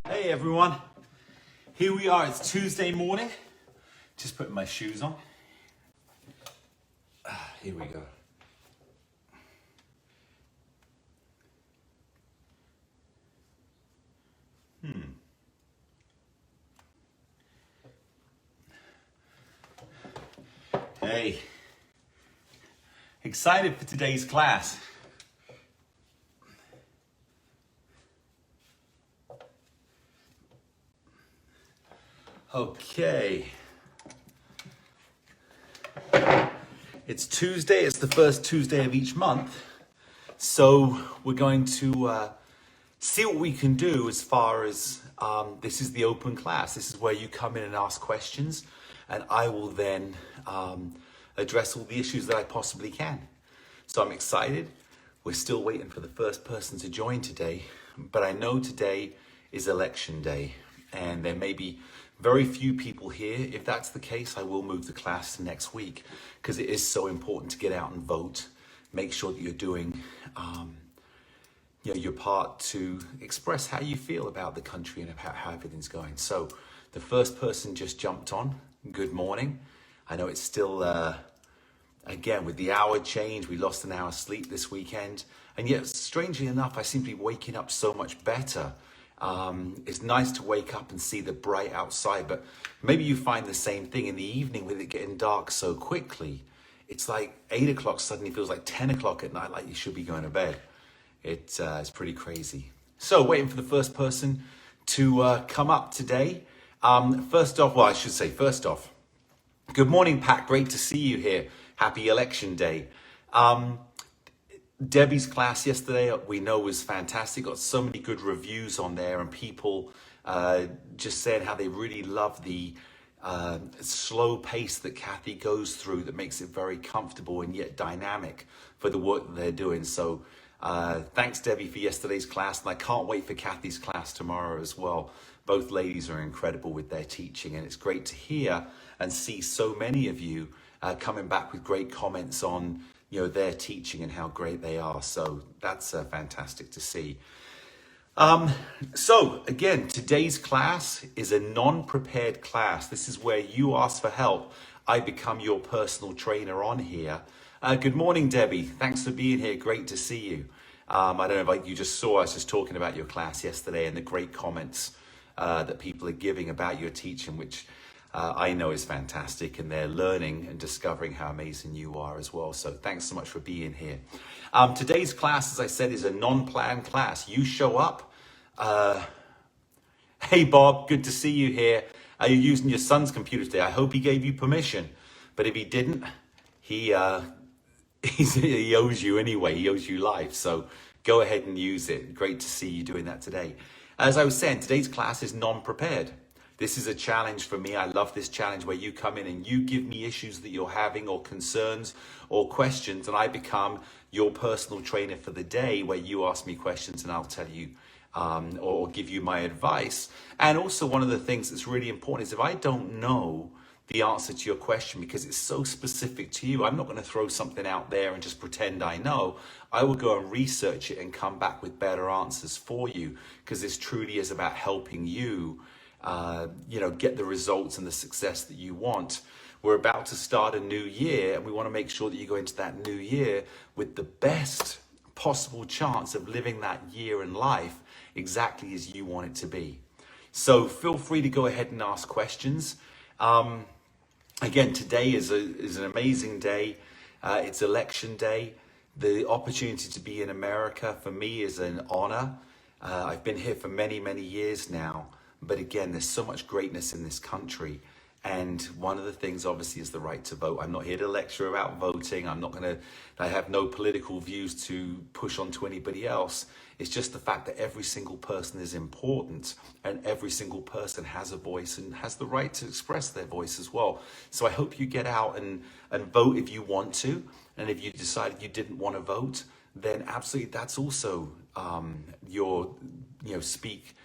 Hey everyone, here we are, it's Tuesday morning. Just putting my shoes on. Here we go. Hey, excited for today's class. Okay. It's Tuesday, it's the first Tuesday of each month. So we're going to see what we can do as far as this is the open class. This is where you come in and ask questions, and I will then address all the issues that I possibly can. So I'm excited. We're still waiting for the first person to join today, but I know today is election day, and there may be very few people here. If that's the case, I will move the class to next week because it is so important to get out and vote. Make sure that you're doing your part to express how you feel about the country and about how everything's going. So the first person just jumped on. Good morning. I know it's still, again, with the hour change, we lost an hour's sleep this weekend. And yet, strangely enough, I seem to be waking up so much better. It's nice to wake up and see the bright outside, but maybe you find the same thing in the evening with it getting dark so quickly. It's like 8 o'clock suddenly feels like 10 o'clock at night, like you should be going to bed. It's pretty crazy. So waiting for the first person to come up today. First off, good morning, Pat. Great to see you here. Happy election day. Debbie's class yesterday, we know, was fantastic. Got so many good reviews on there, and people just said how they really love the slow pace that Kathy goes through that makes it very comfortable and yet dynamic for the work that they're doing. So thanks, Debbie, for yesterday's class, and I can't wait for Kathy's class tomorrow as well. Both ladies are incredible with their teaching, and it's great to hear and see so many of you coming back with great comments on their teaching and how great they are. So that's fantastic to see. So again, today's class is a non-prepared class. This is where you ask for help. I become your personal trainer on here. Good morning, Debbie. Thanks for being here. Great to see you. I don't know if you just saw, I was just talking about your class yesterday and the great comments that people are giving about your teaching, which I know is fantastic, and they're learning and discovering how amazing you are as well. So thanks so much for being here. Today's class, as I said, is a non-planned class. You show up. Hey, Bob, good to see you here. Are you using your son's computer today? I hope he gave you permission. But if he didn't, he owes you anyway. He owes you life. So go ahead and use it. Great to see you doing that today. As I was saying, today's class is non-prepared. This is a challenge for me. I love this challenge where you come in and you give me issues that you're having or concerns or questions, and I become your personal trainer for the day, where you ask me questions and I'll tell you or give you my advice. And also, one of the things that's really important is if I don't know the answer to your question because it's so specific to you, I'm not going to throw something out there and just pretend I know. I will go and research it and come back with better answers for you, because this truly is about helping you get the results and the success that you want. We're about to start a new year, and we want to make sure that you go into that new year with the best possible chance of living that year in life exactly as you want it to be. So feel free to go ahead and ask questions. Again, today is an amazing day. It's election day. The opportunity to be in America for me is an honor. I've been here for many, many years now. But again, there's so much greatness in this country. And one of the things, obviously, is the right to vote. I'm not here to lecture about voting. I have no political views to push onto anybody else. It's just the fact that every single person is important, and every single person has a voice and has the right to express their voice as well. So I hope you get out and vote if you want to. And if you decided you didn't want to vote, then absolutely, that's also your speak.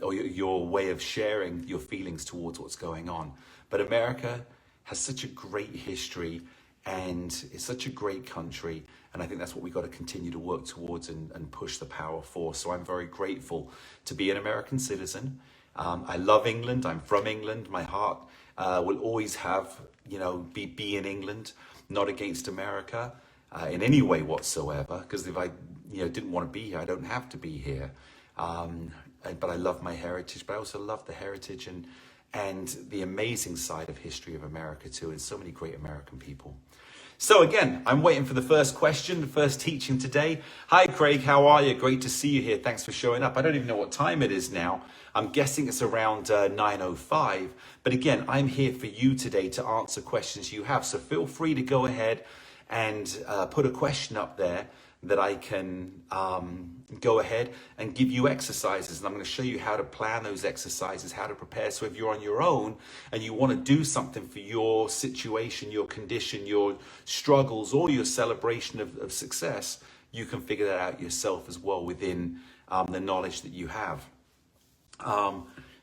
Or your way of sharing your feelings towards what's going on. But America has such a great history, and it's such a great country, And I think that's what we've got to continue to work towards and push the power for. So I'm very grateful to be an American citizen. I love England. I'm from England. My heart will always have, be in England, not against America in any way whatsoever. Because if I, didn't want to be here, I don't have to be here. But I love my heritage, but I also love the heritage and the amazing side of history of America too. And so many great American people. So again, I'm waiting for the first question, the first teaching today. Hi, Craig, how are you? Great to see you here. Thanks for showing up. I don't even know what time it is now. I'm guessing it's around 9:05. But again, I'm here for you today to answer questions you have. So feel free to go ahead and put a question up there that I can go ahead and give you exercises. And I'm going to show you how to plan those exercises, how to prepare. So if you're on your own and you want to do something for your situation, your condition, your struggles, or your celebration of success, you can figure that out yourself as well within the knowledge that you have.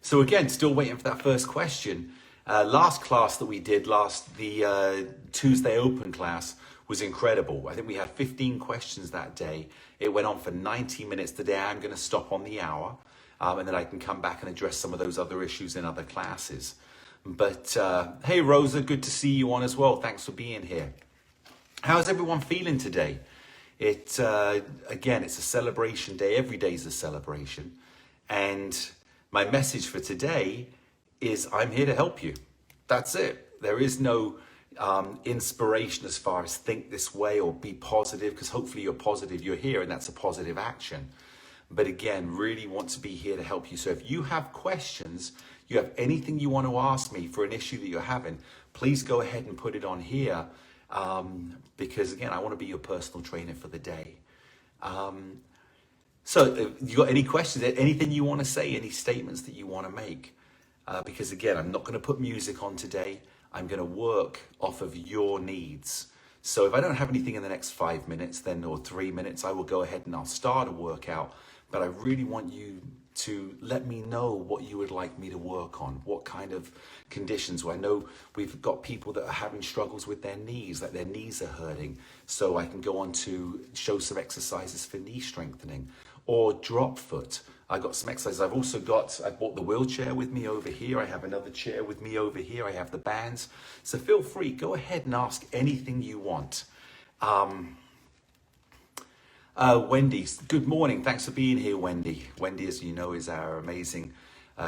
So again, still waiting for that first question. Last class that we did, the Tuesday Open class, was incredible. I think we had 15 questions that day. It went on for 90 minutes. Today I'm going to stop on the hour and then I can come back and address some of those other issues in other classes. But hey, Rosa, good to see you on as well. Thanks for being here. How's everyone feeling today? Again, it's a celebration day. Every day is a celebration. And my message for today is I'm here to help you. That's it. There is no inspiration as far as think this way or be positive, because hopefully you're positive, you're here, and that's a positive action. But again, really want to be here to help you. So if you have questions, you have anything you want to ask me for an issue that you're having, please go ahead and put it on here, because again, I want to be your personal trainer for the day. So if you got any questions, anything you want to say, any statements that you want to make, because again, I'm not going to put music on today. I'm going to work off of your needs. So if I don't have anything in the next 5 minutes or 3 minutes, I will go ahead and I'll start a workout. But I really want you to let me know what you would like me to work on, what kind of conditions. I know we've got people that are having struggles with their knees, like their knees are hurting. So I can go on to show some exercises for knee strengthening or drop foot. I got some exercises. I bought the wheelchair with me over here. I have another chair with me over here. I have the bands. So feel free, go ahead and ask anything you want. Wendy, good morning. Thanks for being here, Wendy. Wendy, as you know, is our amazing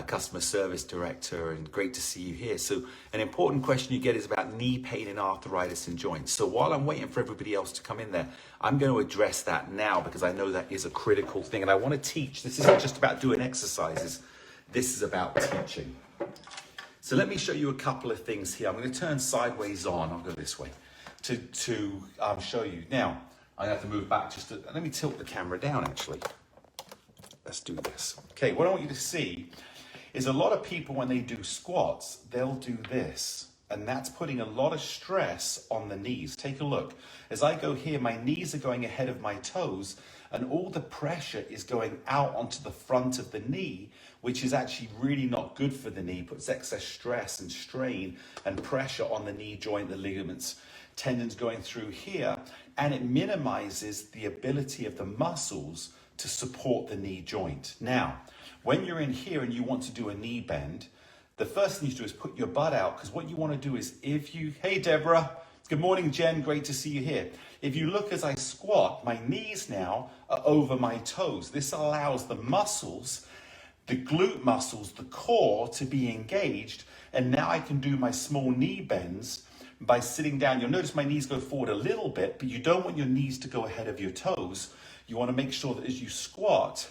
customer service director, and great to see you here. So an important question you get is about knee pain and arthritis in joints. So while I'm waiting for everybody else to come in there, I'm going to address that now because I know that is a critical thing. And I want to teach. This isn't just about doing exercises. This is about teaching. So let me show you a couple of things here. I'm going to turn sideways on. I'll go this way to show you. Now, I have to move back let me tilt the camera down actually. Let's do this. Okay, what I want you to see is a lot of people, when they do squats, they'll do this, and that's putting a lot of stress on the knees. Take a look. As I go here, my knees are going ahead of my toes, and all the pressure is going out onto the front of the knee, which is actually really not good for the knee. Puts excess stress and strain and pressure on the knee joint, the ligaments, tendons going through here, and it minimizes the ability of the muscles to support the knee joint. Now, when you're in here and you want to do a knee bend, the first thing you do is put your butt out, because what you want to do is hey Deborah, good morning Jen, great to see you here. If you look as I squat, my knees now are over my toes. This allows the muscles, the glute muscles, the core to be engaged, and now I can do my small knee bends by sitting down. You'll notice my knees go forward a little bit, but you don't want your knees to go ahead of your toes. You want to make sure that as you squat,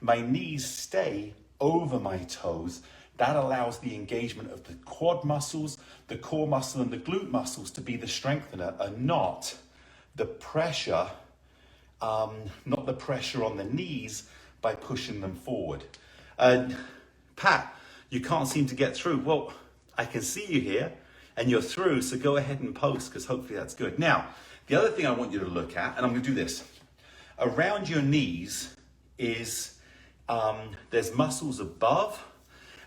my knees stay over my toes. That allows the engagement of the quad muscles, the core muscle, and the glute muscles to be the strengthener, and not the pressure, not the pressure on the knees by pushing them forward. Pat, you can't seem to get through. Well, I can see you here, and you're through, so go ahead and post, because hopefully that's good. Now, the other thing I want you to look at, and I'm going to do this. Around your knees is, there's muscles above,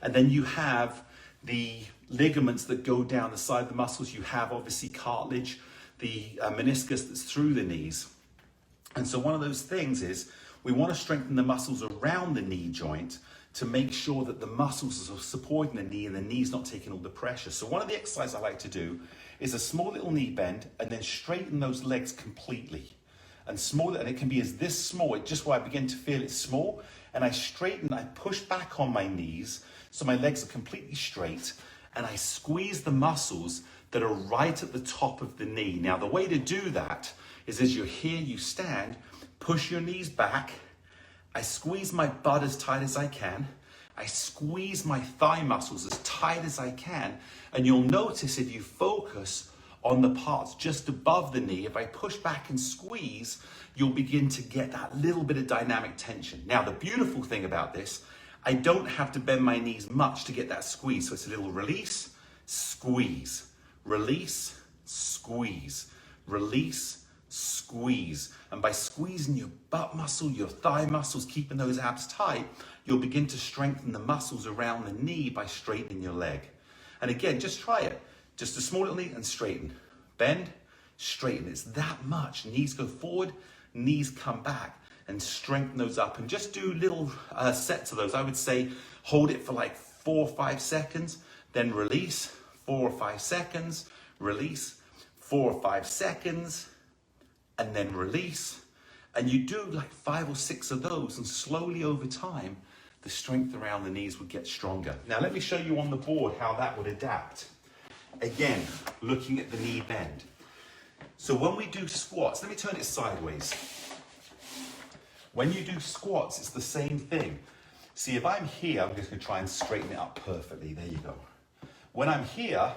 and then you have the ligaments that go down the side of the muscles. You have obviously cartilage the meniscus that's through the knees. And so one of those things is we want to strengthen the muscles around the knee joint to make sure that the muscles are supporting the knee and the knee's not taking all the pressure. So one of the exercises I like to do is a small little knee bend and then straighten those legs completely. And small, and it can be as this small, just where I begin to feel it's small, and I straighten, I push back on my knees so my legs are completely straight, and I squeeze the muscles that are right at the top of the knee. Now the way to do that is as you're here, you stand, push your knees back, I squeeze my butt as tight as I can, I squeeze my thigh muscles as tight as I can, and you'll notice if you focus on the parts just above the knee, if I push back and squeeze, you'll begin to get that little bit of dynamic tension. Now, the beautiful thing about this, I don't have to bend my knees much to get that squeeze. So it's a little release, squeeze, release, squeeze, release, squeeze. And by squeezing your butt muscle, your thigh muscles, keeping those abs tight, you'll begin to strengthen the muscles around the knee by straightening your leg. And again, just try it. Just a small little knee and straighten. Bend, straighten. It's that much. Knees go forward, knees come back, and strengthen those up. And just do little sets of those. I would say hold it for like 4 or 5 seconds, then release, 4 or 5 seconds, release, 4 or 5 seconds, and then release. And you do like 5 or 6 of those, and slowly over time, the strength around the knees would get stronger. Now let me show you on the board how that would adapt. Again, looking at the knee bend. So when we do squats, let me turn it sideways. When you do squats, it's the same thing. See, if I'm here, I'm just going to try and straighten it up perfectly. There you go. When I'm here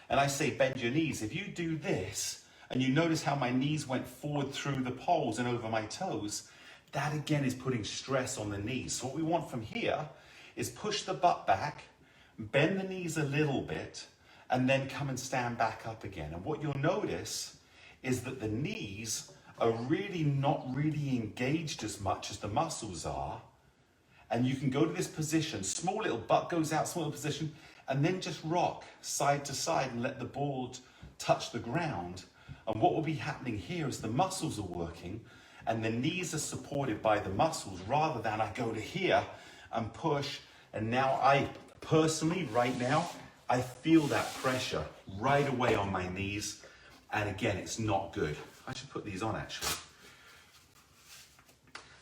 and I say bend your knees, if you do this and you notice how my knees went forward through the poles and over my toes, that again is putting stress on the knees. So what we want from here is push the butt back, bend the knees a little bit, and then come and stand back up again. And what you'll notice is that the knees are really not really engaged as much as the muscles are. And you can go to this position, small little butt goes out, small little position, and then just rock side to side and let the board touch the ground. And what will be happening here is the muscles are working and the knees are supported by the muscles rather than I go to here and push. And now I personally, right now, I feel that pressure right away on my knees. And again, it's not good. I should put these on actually.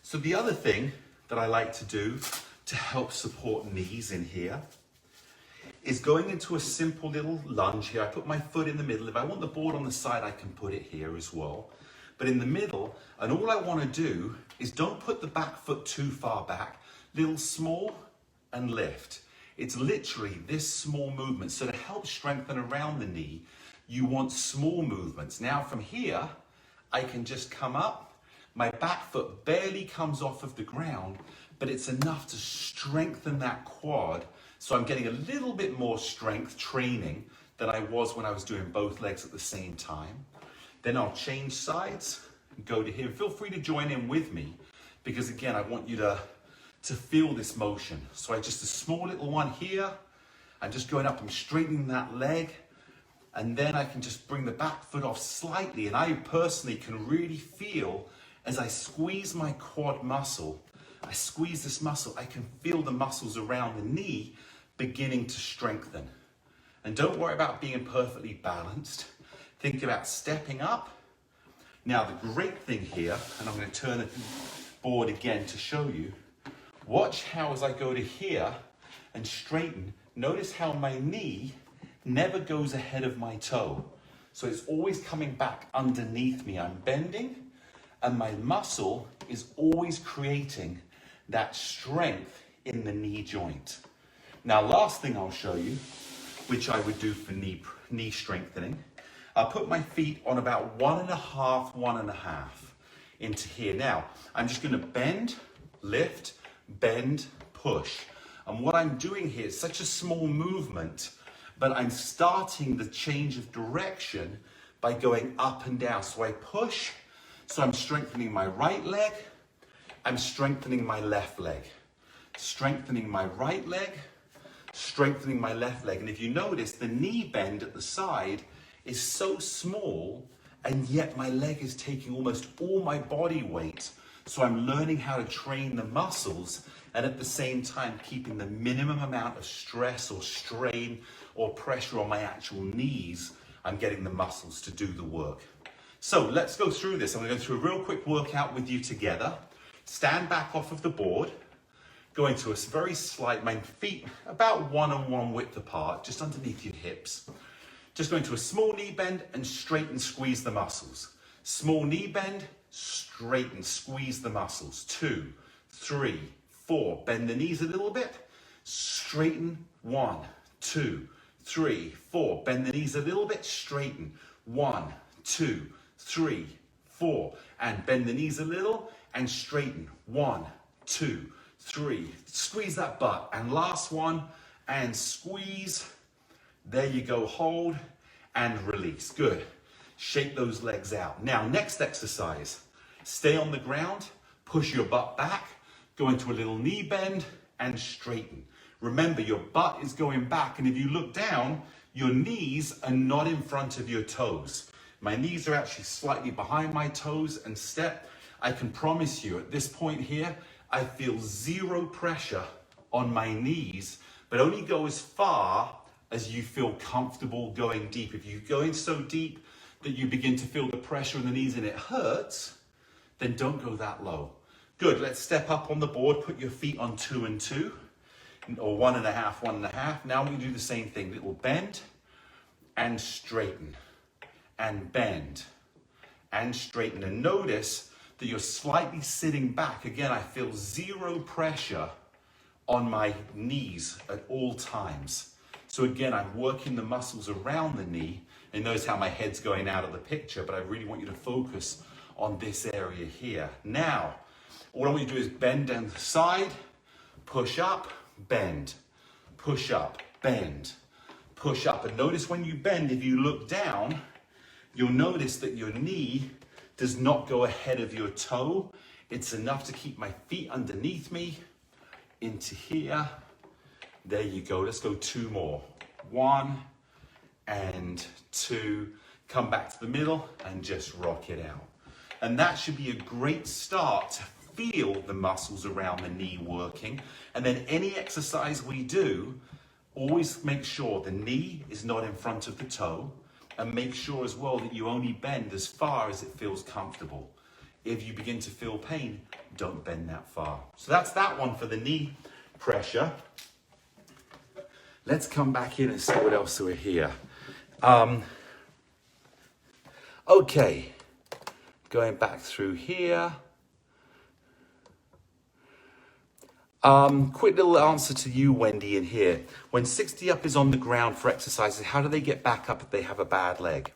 So the other thing that I like to do to help support knees in here is going into a simple little lunge here. I put my foot in the middle. If I want the board on the side, I can put it here as well. But in the middle, and all I want to do is don't put the back foot too far back. Little small and lift. It's literally this small movement. So to help strengthen around the knee, you want small movements. Now from here, I can just come up. My back foot barely comes off of the ground, but it's enough to strengthen that quad. So I'm getting a little bit more strength training than I was when I was doing both legs at the same time. Then I'll change sides and go to here. Feel free to join in with me because again, I want you to feel this motion. So I just a small little one here. I'm just going up, I'm straightening that leg. And then I can just bring the back foot off slightly. And I personally can really feel as I squeeze my quad muscle, I squeeze this muscle, I can feel the muscles around the knee beginning to strengthen. And don't worry about being perfectly balanced. Think about stepping up. Now the great thing here, and I'm going to turn the board again to show you, watch how as I go to here and straighten, notice how my knee never goes ahead of my toe. So it's always coming back underneath me. I'm bending and my muscle is always creating that strength in the knee joint. Now, last thing I'll show you, which I would do for knee strengthening, I'll put my feet on about 1.5 into here. Now, I'm just gonna bend, lift, bend, push. And what I'm doing here is such a small movement, but I'm starting the change of direction by going up and down. So I push, so I'm strengthening my right leg, I'm strengthening my left leg, strengthening my right leg, strengthening my left leg. And if you notice, the knee bend at the side is so small and yet my leg is taking almost all my body weight. So I'm learning how to train the muscles and at the same time keeping the minimum amount of stress or strain or pressure on my actual knees. I'm getting the muscles to do the work. So let's go through this. I'm going to go through a real quick workout with you together. Stand back off of the board. Go into a very slight, my feet about 1-on-1 width apart, just underneath your hips. Just go into a small knee bend and straighten, squeeze the muscles. Small knee bend, straighten, squeeze the muscles. 2, 3, 4. Bend the knees a little bit. Straighten. 1, 2, 3, 4. Bend the knees a little bit. Straighten. 1, 2, 3, 4. And bend the knees a little and straighten. 1, 2, 3. Squeeze that butt. And last one. And squeeze. There you go. Hold and release. Good. Shake those legs out. Now, next exercise. Stay on the ground. Push your butt back. Go into a little knee bend and straighten. Remember, your butt is going back, and if you look down, your knees are not in front of your toes. My knees are actually slightly behind my toes and step. I can promise you at this point here, I feel zero pressure on my knees, but only go as far as you feel comfortable going deep. If you go in so deep that you begin to feel the pressure in the knees and it hurts, then don't go that low. Good, let's step up on the board, put your feet on 2 and 2, or 1.5, 1.5. Now we do the same thing, little bend and straighten, and bend and straighten. And notice that you're slightly sitting back. Again, I feel zero pressure on my knees at all times. So again, I'm working the muscles around the knee, and notice how my head's going out of the picture, but I really want you to focus on this area here. Now, all I want you to do is bend down the side, push up, bend, push up, bend, push up. And notice when you bend, if you look down, you'll notice that your knee does not go ahead of your toe. It's enough to keep my feet underneath me, into here. There you go. Let's go 2 more. 1 and 2. Come back to the middle and just rock it out. And that should be a great start to feel the muscles around the knee working. And then any exercise we do, always make sure the knee is not in front of the toe, and make sure as well that you only bend as far as it feels comfortable. If you begin to feel pain, don't bend that far. So that's that one for the knee pressure. Let's come back in and see what else we're here. Okay, going back through here. Quick little answer to you, Wendy, in here. When 60 up is on the ground for exercises, how do they get back up if they have a bad leg?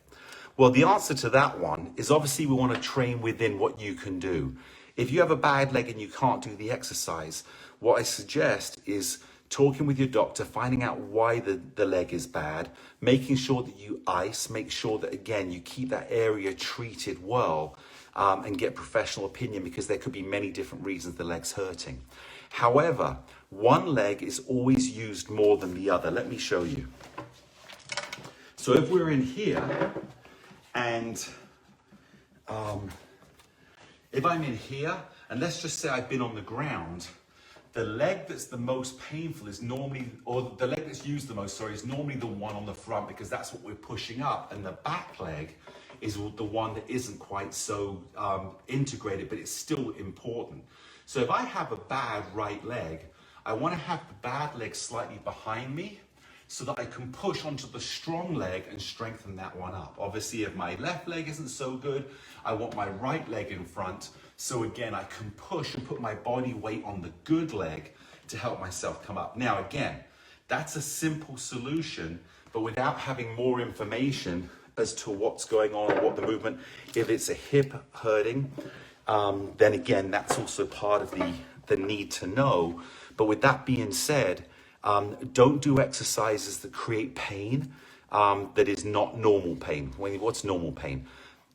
Well, the answer to that one is obviously we want to train within what you can do. If you have a bad leg and you can't do the exercise, what I suggest is talking with your doctor, finding out why the leg is bad, making sure that you ice, make sure that, again, you keep that area treated well, and get professional opinion, because there could be many different reasons the leg's hurting. However, one leg is always used more than the other. Let me show you. So if we're in here, and if I'm in here, and let's just say I've been on the ground, the leg that's the most painful is normally, or the leg that's used the most, sorry, is normally the one on the front, because that's what we're pushing up, and the back leg is the one that isn't quite so integrated, but it's still important. So if I have a bad right leg, I want to have the bad leg slightly behind me so that I can push onto the strong leg and strengthen that one up. Obviously, if my left leg isn't so good, I want my right leg in front. So again, I can push and put my body weight on the good leg to help myself come up. Now, again, that's a simple solution, but without having more information as to what's going on or what the movement, if it's a hip hurting, then again, that's also part of the need to know. But with that being said, don't do exercises that create pain that is not normal pain. What's normal pain?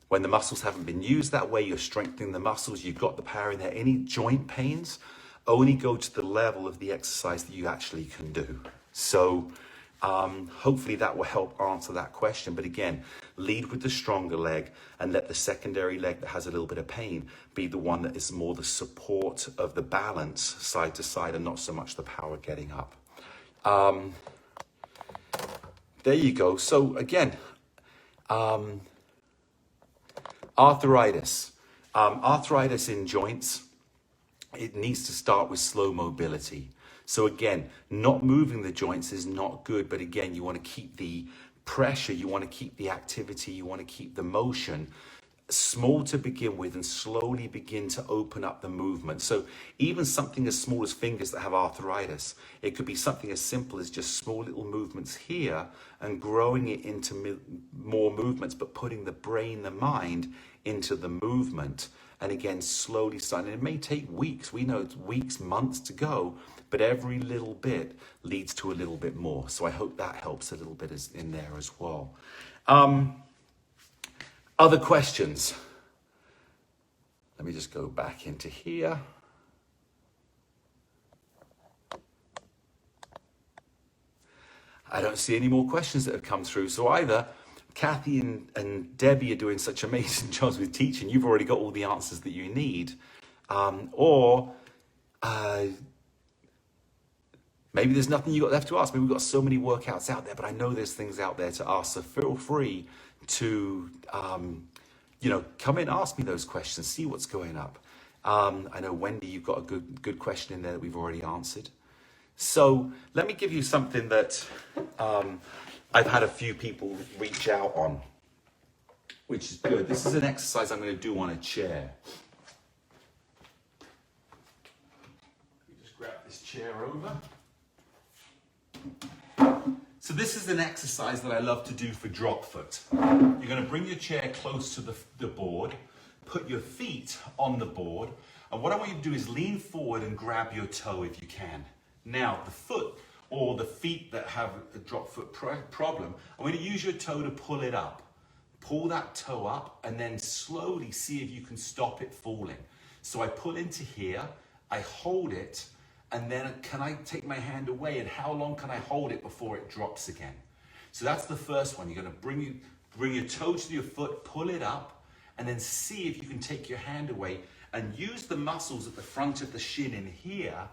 When the muscles haven't been used that way, you're strengthening the muscles, you've got the power in there. Any joint pains only go to the level of the exercise that you actually can do. So hopefully that will help answer that question. But again, lead with the stronger leg and let the secondary leg that has a little bit of pain be the one that is more the support of the balance side to side and not so much the power getting up. There you go. So again, arthritis. Arthritis in joints, it needs to start with slow mobility. So again, not moving the joints is not good, but again, you want to keep the pressure, you want to keep the activity, you want to keep the motion small to begin with and slowly begin to open up the movement. So even something as small as fingers that have arthritis, it could be something as simple as just small little movements here and growing it into more movements, but putting the brain, the mind into the movement. And again, slowly starting. It may take weeks. We know it's weeks, months to go, but every little bit leads to a little bit more. So I hope that helps a little bit in there as well. Other questions? Let me just go back into here. I don't see any more questions that have come through. So either Kathy and Debbie are doing such amazing jobs with teaching, you've already got all the answers that you need. Or maybe there's nothing you got left to ask. Maybe we've got so many workouts out there, but I know there's things out there to ask. So feel free to, come in, ask me those questions, see what's going up. I know, Wendy, you've got a good question in there that we've already answered. So let me give you something that I've had a few people reach out on, which is good. This is an exercise I'm going to do on a chair. Let me just grab this chair over. So this is an exercise that I love to do for drop foot. You're going to bring your chair close to the board, put your feet on the board, and what I want you to do is lean forward and grab your toe if you can. Now, the foot or the feet that have a drop foot problem, I'm going to use your toe to pull it up. Pull that toe up and then slowly see if you can stop it falling. So I pull into here, I hold it, and then can I take my hand away, and how long can I hold it before it drops again? So that's the first one. You're going to bring your toe to your foot, pull it up, and then see if you can take your hand away and use the muscles at the front of the shin in here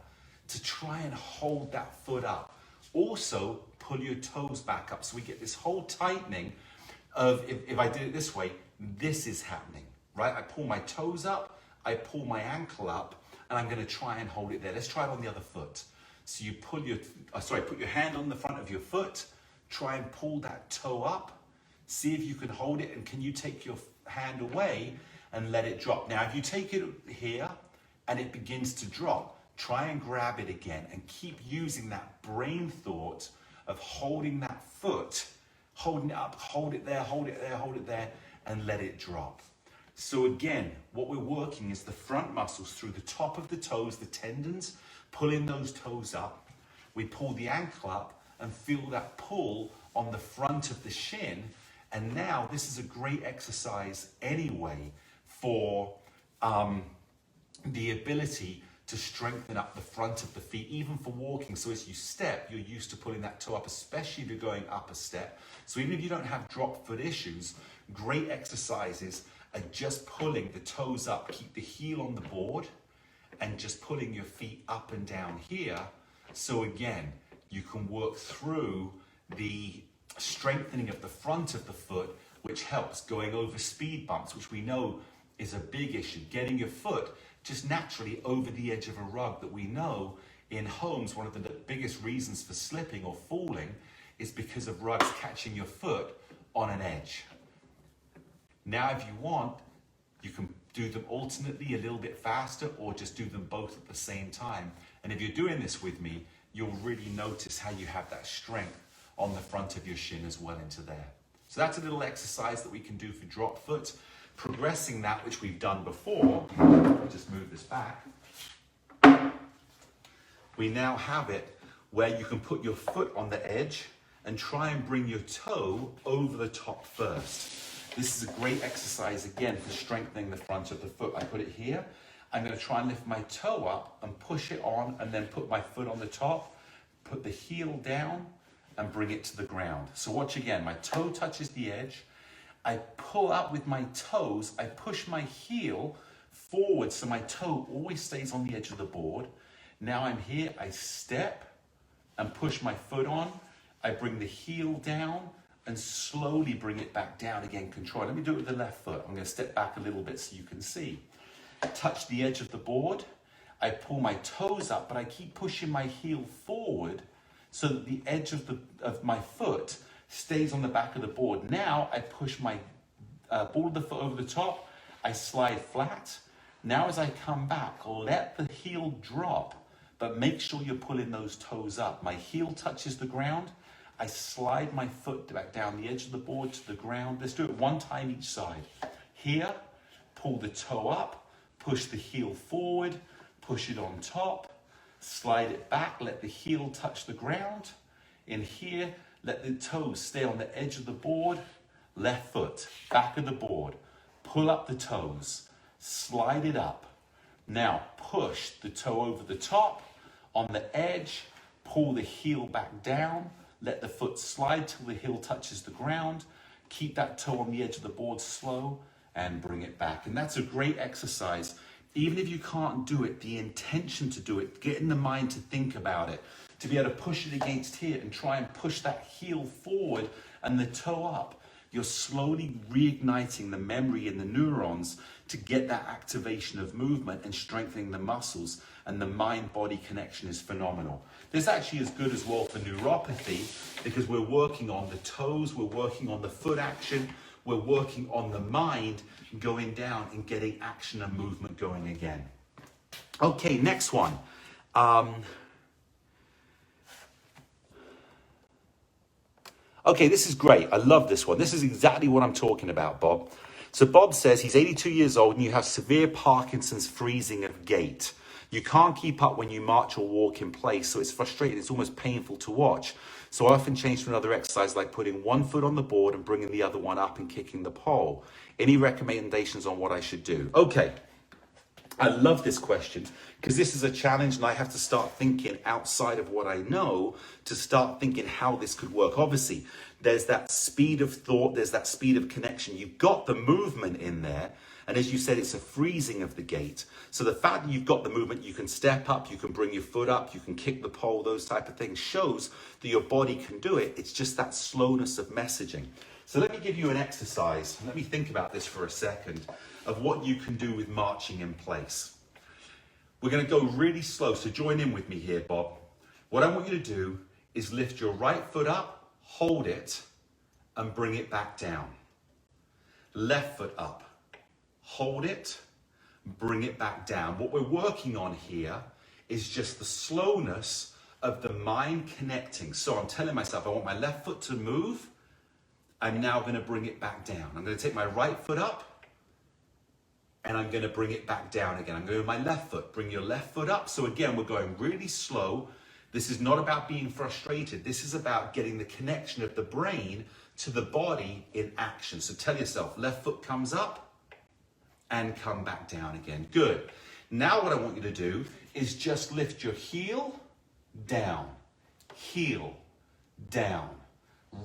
to try and hold that foot up. Also, pull your toes back up so we get this whole tightening of, if I did it this way, this is happening, right? I pull my toes up, I pull my ankle up, and I'm going to try and hold it there. Let's try it on the other foot. So you put your hand on the front of your foot, try and pull that toe up, see if you can hold it, and can you take your hand away and let it drop. Now, if you take it here and it begins to drop, try and grab it again and keep using that brain thought of holding that foot, holding it up, hold it there, hold it there, hold it there, and let it drop. So again, what we're working is the front muscles through the top of the toes, the tendons, pulling those toes up. We pull the ankle up and feel that pull on the front of the shin. And now this is a great exercise anyway for the ability to strengthen up the front of the feet, even for walking. So as you step, you're used to pulling that toe up, especially if you're going up a step. So even if you don't have drop foot issues, great exercises are just pulling the toes up. Keep the heel on the board and just pulling your feet up and down here. So again, you can work through the strengthening of the front of the foot, which helps going over speed bumps, which we know is a big issue. Getting your foot just naturally over the edge of a rug that we know in homes, one of the biggest reasons for slipping or falling is because of rugs catching your foot on an edge. Now, if you want, you can do them alternately a little bit faster or just do them both at the same time. And if you're doing this with me, you'll really notice how you have that strength on the front of your shin as well into there. So that's a little exercise that we can do for drop foot. Progressing that, which we've done before, I'll just move this back. We now have it where you can put your foot on the edge and try and bring your toe over the top first. This is a great exercise again for strengthening the front of the foot. I put it here. I'm going to try and lift my toe up and push it on and then put my foot on the top, put the heel down and bring it to the ground. So watch again, my toe touches the edge I pull up with my toes, I push my heel forward so my toe always stays on the edge of the board. Now I'm here, I step and push my foot on. I bring the heel down and slowly bring it back down again, control. Let me do it with the left foot. I'm gonna step back a little bit so you can see. Touch the edge of the board. I pull my toes up, but I keep pushing my heel forward so that the edge of my foot stays on the back of the board. Now I push my ball of the foot over the top. I slide flat. Now as I come back, let the heel drop, but make sure you're pulling those toes up. My heel touches the ground. I slide my foot back down the edge of the board to the ground. Let's do it one time each side. Here, pull the toe up, push the heel forward, push it on top, slide it back, let the heel touch the ground. In here, let the toes stay on the edge of the board, left foot, back of the board, pull up the toes, slide it up. Now push the toe over the top, on the edge, pull the heel back down, let the foot slide till the heel touches the ground, keep that toe on the edge of the board slow, and bring it back. And that's a great exercise. Even if you can't do it, the intention to do it, get in the mind to think about it, to be able to push it against here and try and push that heel forward and the toe up. You're slowly reigniting the memory in the neurons to get that activation of movement and strengthening the muscles, and the mind-body connection is phenomenal. This actually is good as well for neuropathy because we're working on the toes, we're working on the foot action, we're working on the mind going down and getting action and movement going again. Okay, next one. Okay, this is great. I love this one. This is exactly what I'm talking about, Bob. So Bob says he's 82 years old and you have severe Parkinson's freezing of gait. You can't keep up when you march or walk in place, so it's frustrating. It's almost painful to watch. So I often change to another exercise like putting one foot on the board and bringing the other one up and kicking the pole. Any recommendations on what I should do? Okay. I love this question because this is a challenge and I have to start thinking outside of what I know to start thinking how this could work. Obviously, there's that speed of thought, there's that speed of connection. You've got the movement in there. And as you said, it's a freezing of the gait. So the fact that you've got the movement, you can step up, you can bring your foot up, you can kick the pole, those type of things shows that your body can do it. It's just that slowness of messaging. So let me give you an exercise. Let me think about this for a second of what you can do with marching in place. We're going to go really slow, so join in with me here, Bob. What I want you to do is lift your right foot up, hold it, and bring it back down. Left foot up, hold it, bring it back down. What we're working on here is just the slowness of the mind connecting. So I'm telling myself, I want my left foot to move. I'm now going to bring it back down. I'm going to take my right foot up, and I'm going to bring it back down again. I'm going to do my left foot. Bring your left foot up. So again, we're going really slow. This is not about being frustrated. This is about getting the connection of the brain to the body in action. So tell yourself, left foot comes up and come back down again. Good. Now what I want you to do is just lift your heel down,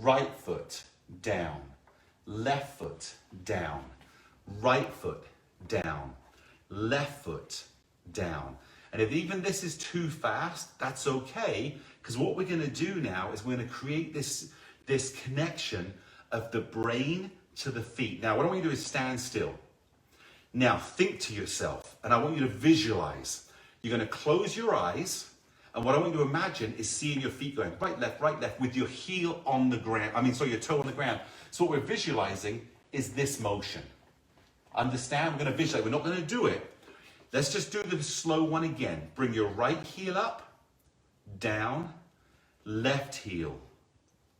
right foot down, left foot down, right foot down, left foot down. And if even this is too fast, that's okay, because what we're going to do now is we're going to create this connection of the brain to the feet. Now, what I want you to do is stand still. Now, think to yourself, and I want you to visualize. You're going to close your eyes, and what I want you to imagine is seeing your feet going right, left, with your heel on the ground. Your toe on the ground. So what we're visualizing is this motion. Understand? We're going to visualize. We're not going to do it. Let's just do the slow one again. Bring your right heel up, down, left heel,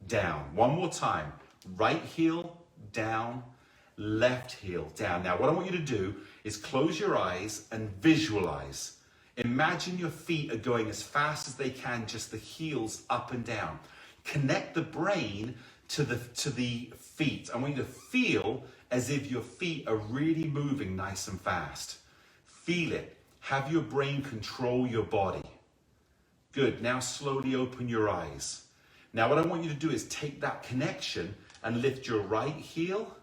down. One more time. Right heel, down, left heel, down. Now, what I want you to do is close your eyes and visualize. Imagine your feet are going as fast as they can, just the heels up and down. Connect the brain to the feet. I want you to feel as if your feet are really moving nice and fast. Feel it. Have your brain control your body. Good. Now slowly open your eyes. Now what I want you to do is take that connection and lift your right heel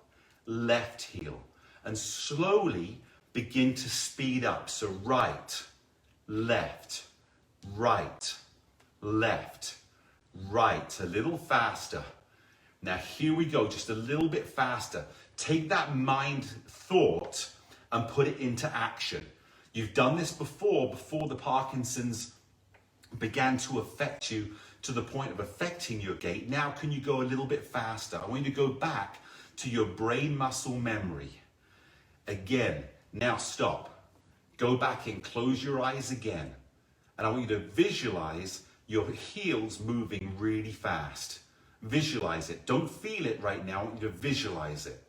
left heel. And slowly begin to speed up. So right, left, right, left, right. A little faster. Now here we go, just a little bit faster. Take that mind thought and put it into action. You've done this before the Parkinson's began to affect you to the point of affecting your gait. Now can you go a little bit faster? I want you to go back to your brain muscle memory. Again, now stop. Go back in, close your eyes again. And I want you to visualize your heels moving really fast. Visualize it. Don't feel it right now. I want you to visualize it.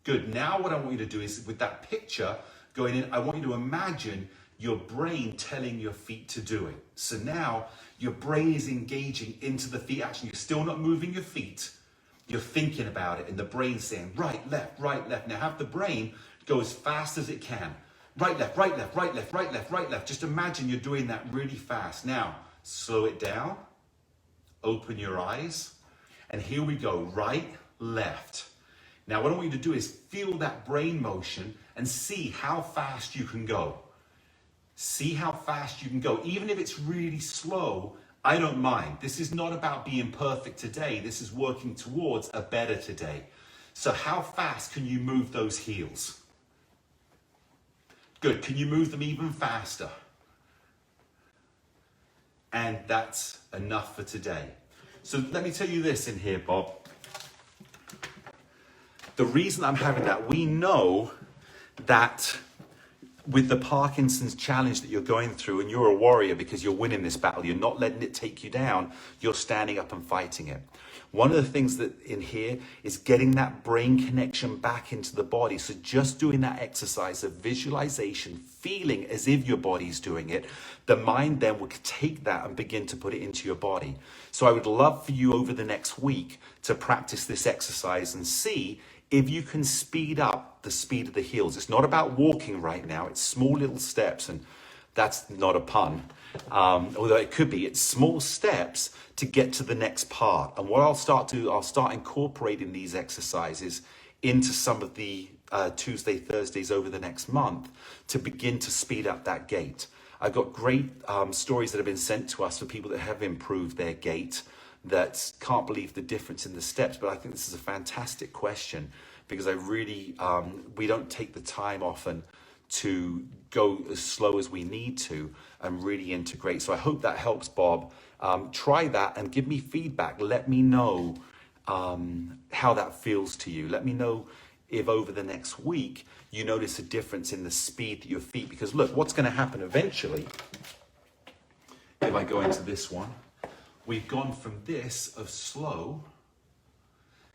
Good. Now what I want you to do is, with that picture going in, I want you to imagine your brain telling your feet to do it. So now your brain is engaging into the feet action. You're still not moving your feet. You're thinking about it, and the brain's saying right, left, right, left. Now have the brain go as fast as it can. Right, left, right, left, right, left, right, left, right, left. Just imagine you're doing that really fast. Now, slow it down. Open your eyes. And here we go. Right, left. Now, what I want you to do is feel that brain motion and see how fast you can go. See how fast you can go. Even if it's really slow, I don't mind. This is not about being perfect today. This is working towards a better today. So how fast can you move those heels? Good. Can you move them even faster? And that's enough for today. So let me tell you this in here, Bob. The reason I'm having that, we know that with the Parkinson's challenge that you're going through, and you're a warrior because you're winning this battle, you're not letting it take you down, you're standing up and fighting it. One of the things that in here is getting that brain connection back into the body. So just doing that exercise of visualization, feeling as if your body's doing it, the mind then will take that and begin to put it into your body. So I would love for you over the next week to practice this exercise and see if you can speed up the speed of the heels. It's not about walking right now. It's small little steps, and that's not a pun, although it could be. It's small steps to get to the next part. And what I'll start incorporating these exercises into some of the Tuesday, Thursdays over the next month to begin to speed up that gait. I've got great stories that have been sent to us for people that have improved their gait, that can't believe the difference in the steps. But I think this is a fantastic question, because I really, we don't take the time often to go as slow as we need to and really integrate. So I hope that helps, Bob. Try that and give me feedback. Let me know how that feels to you. Let me know if over the next week you notice a difference in the speed that your feet, because look, what's going to happen eventually, if I go into this one, we've gone from this of slow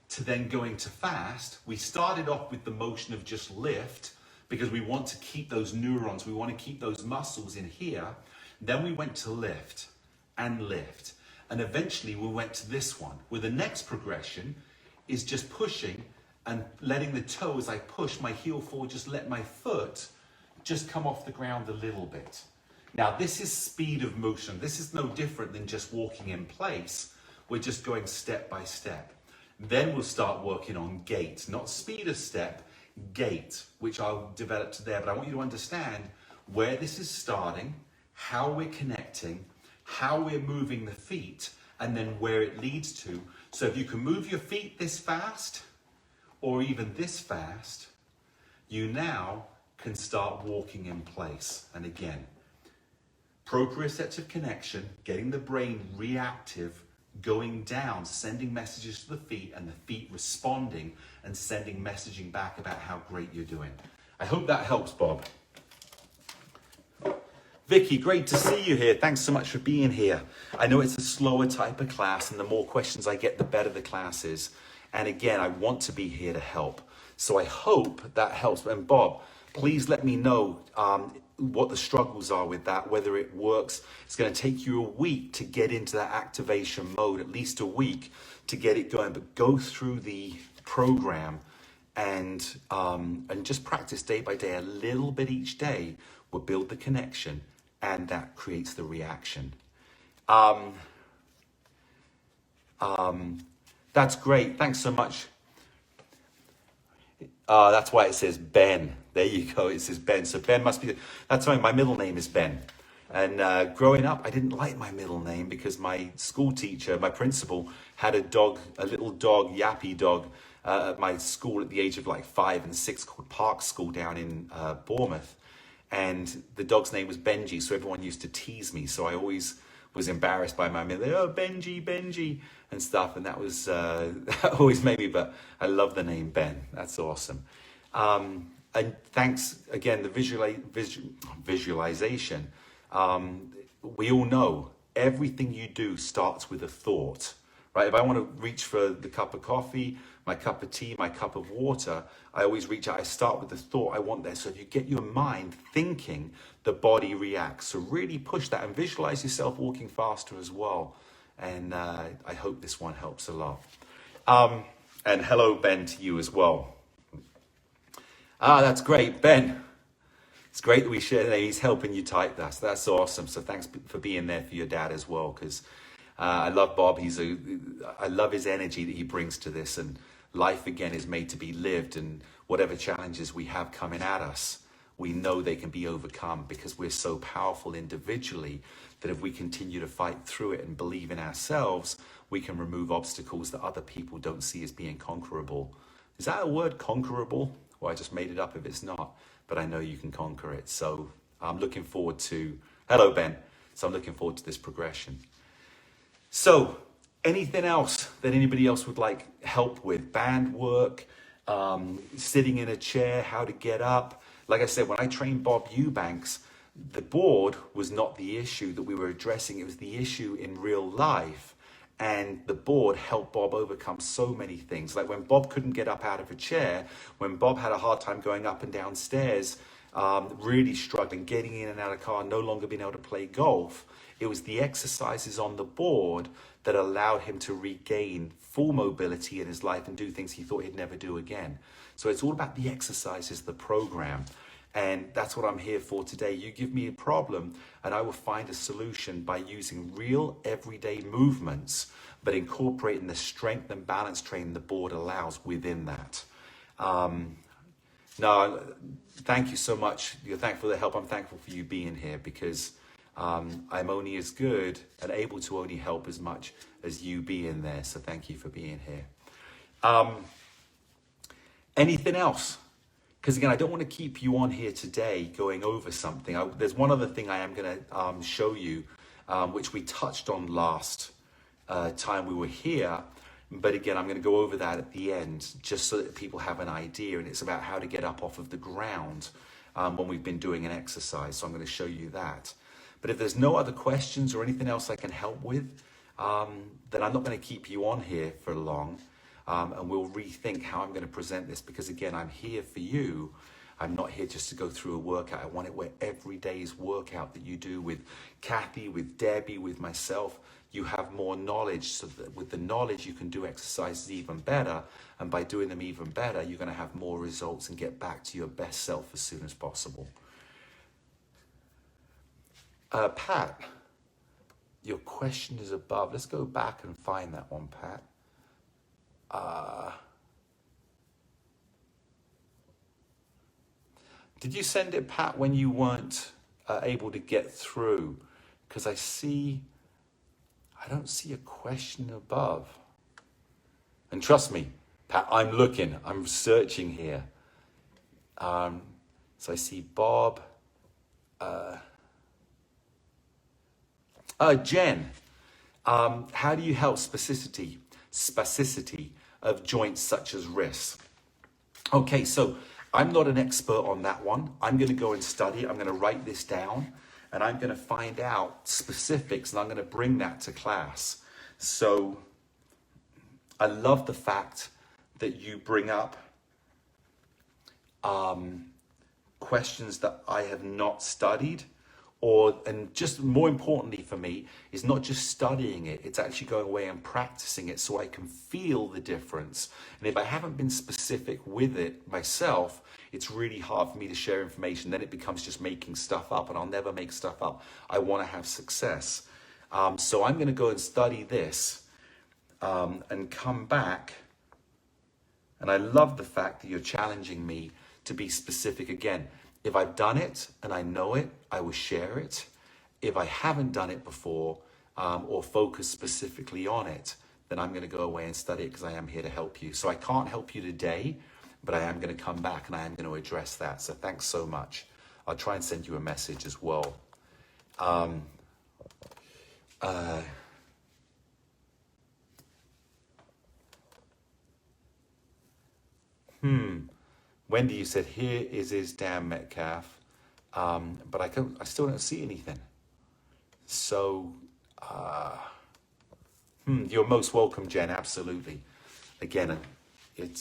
to then going to fast. We started off with the motion of just lift because we want to keep those neurons, we want to keep those muscles in here. Then we went to lift and lift. And eventually we went to this one, where the next progression is just pushing and letting the toe, as I push my heel forward, just let my foot just come off the ground a little bit. Now this is speed of motion. This is no different than just walking in place. We're just going step by step. Then we'll start working on gait, not speed of step, gait, which I'll develop to there. But I want you to understand where this is starting, how we're connecting, how we're moving the feet, and then where it leads to. So if you can move your feet this fast, or even this fast, you now can start walking in place. And again, proprioceptive connection, getting the brain reactive, going down, sending messages to the feet, and the feet responding and sending messaging back about how great you're doing. I hope that helps, Bob. Vicky, great to see you here. Thanks so much for being here. I know it's a slower type of class, and the more questions I get, the better the class is. And again, I want to be here to help. So I hope that helps. And Bob, please let me know what the struggles are with that, whether it works. It's going to take you a week to get into that activation mode, at least a week to get it going. But go through the program and just practice day by day, a little bit each day will build the connection, and that creates the reaction. That's great. Thanks so much. That's why it says Ben. There you go. It says Ben. So Ben must be, that's why my middle name is Ben. And growing up, I didn't like my middle name because my school teacher, my principal, had a dog, a little dog, yappy dog, at my school at the age of like 5 and 6 called Park School down in Bournemouth. And the dog's name was Benji, so everyone used to tease me. So I always was embarrassed by my middle name, oh, Benji, Benji, and stuff. And that was, that always made me, but I love the name Ben. That's awesome. And thanks again, the visualization. We all know everything you do starts with a thought, right? If I want to reach for the cup of coffee, my cup of tea, my cup of water, I always reach out. I start with the thought I want there. So if you get your mind thinking, the body reacts. So really push that and visualize yourself walking faster as well. And I hope this one helps a lot. And hello, Ben, to you as well. That's great, Ben. It's great that we share that he's helping you type that. So that's awesome. So thanks for being there for your dad as well, because I love Bob. I love his energy that he brings to this, and life again is made to be lived, and whatever challenges we have coming at us, we know they can be overcome because we're so powerful individually that if we continue to fight through it and believe in ourselves, we can remove obstacles that other people don't see as being conquerable. Is that a word, conquerable? Well, I just made it up if it's not, but I know you can conquer it. So I'm looking forward to, hello, Ben. So I'm looking forward to this progression. So anything else that anybody else would like help with? Band work, sitting in a chair, how to get up. Like I said, when I trained Bob Eubanks, the board was not the issue that we were addressing. It was the issue in real life. And the board helped Bob overcome so many things. Like when Bob couldn't get up out of a chair, when Bob had a hard time going up and down stairs, really struggling, getting in and out of the car, no longer being able to play golf, it was the exercises on the board that allowed him to regain full mobility in his life and do things he thought he'd never do again. So it's all about the exercises, the program. And that's what I'm here for today. You give me a problem and I will find a solution by using real everyday movements, but incorporating the strength and balance training the board allows within that. No, thank you so much. You're thankful for the help. I'm thankful for you being here because I'm only as good and able to only help as much as you being there. So thank you for being here. Anything else? Because again, I don't want to keep you on here today going over something. There's one other thing I am going to show you, which we touched on last time we were here. But again, I'm going to go over that at the end, just so that people have an idea. And it's about how to get up off of the ground when we've been doing an exercise. So I'm going to show you that. But if there's no other questions or anything else I can help with, then I'm not going to keep you on here for long. And we'll rethink how I'm going to present this because again, I'm here for you. I'm not here just to go through a workout. I want it where every day's workout that you do with Kathy, with Debbie, with myself, you have more knowledge so that with the knowledge you can do exercises even better. And by doing them even better, you're going to have more results and get back to your best self as soon as possible. Pat, your question is above. Let's go back and find that one, Pat. Did you send it, Pat, when you weren't able to get through? Because I don't see a question above. And trust me, Pat, I'm looking, I'm searching here. So I see Bob. Jen, how do you help spasticity of joints such as wrists? Okay, so I'm not an expert on that one. I'm going to go and study. I'm going to write this down and I'm going to find out specifics and I'm going to bring that to class. So I love the fact that you bring up questions that I have not studied. And just more importantly for me is not just studying it, it's actually going away and practicing it so I can feel the difference. And if I haven't been specific with it myself, it's really hard for me to share information. Then it becomes just making stuff up and I'll never make stuff up. I want to have success. So I'm going to go and study this and come back And I love the fact that you're challenging me to be specific again. If I've done it and I know it, I will share it. If I haven't done it before or focus specifically on it, then I'm going to go away and study it because I am here to help you. So I can't help you today, but I am going to come back and I am going to address that. So thanks so much. I'll try and send you a message as well. Wendy, you said, here is his damn Metcalf, but I still don't see anything. So, you're most welcome, Jen, absolutely. Again,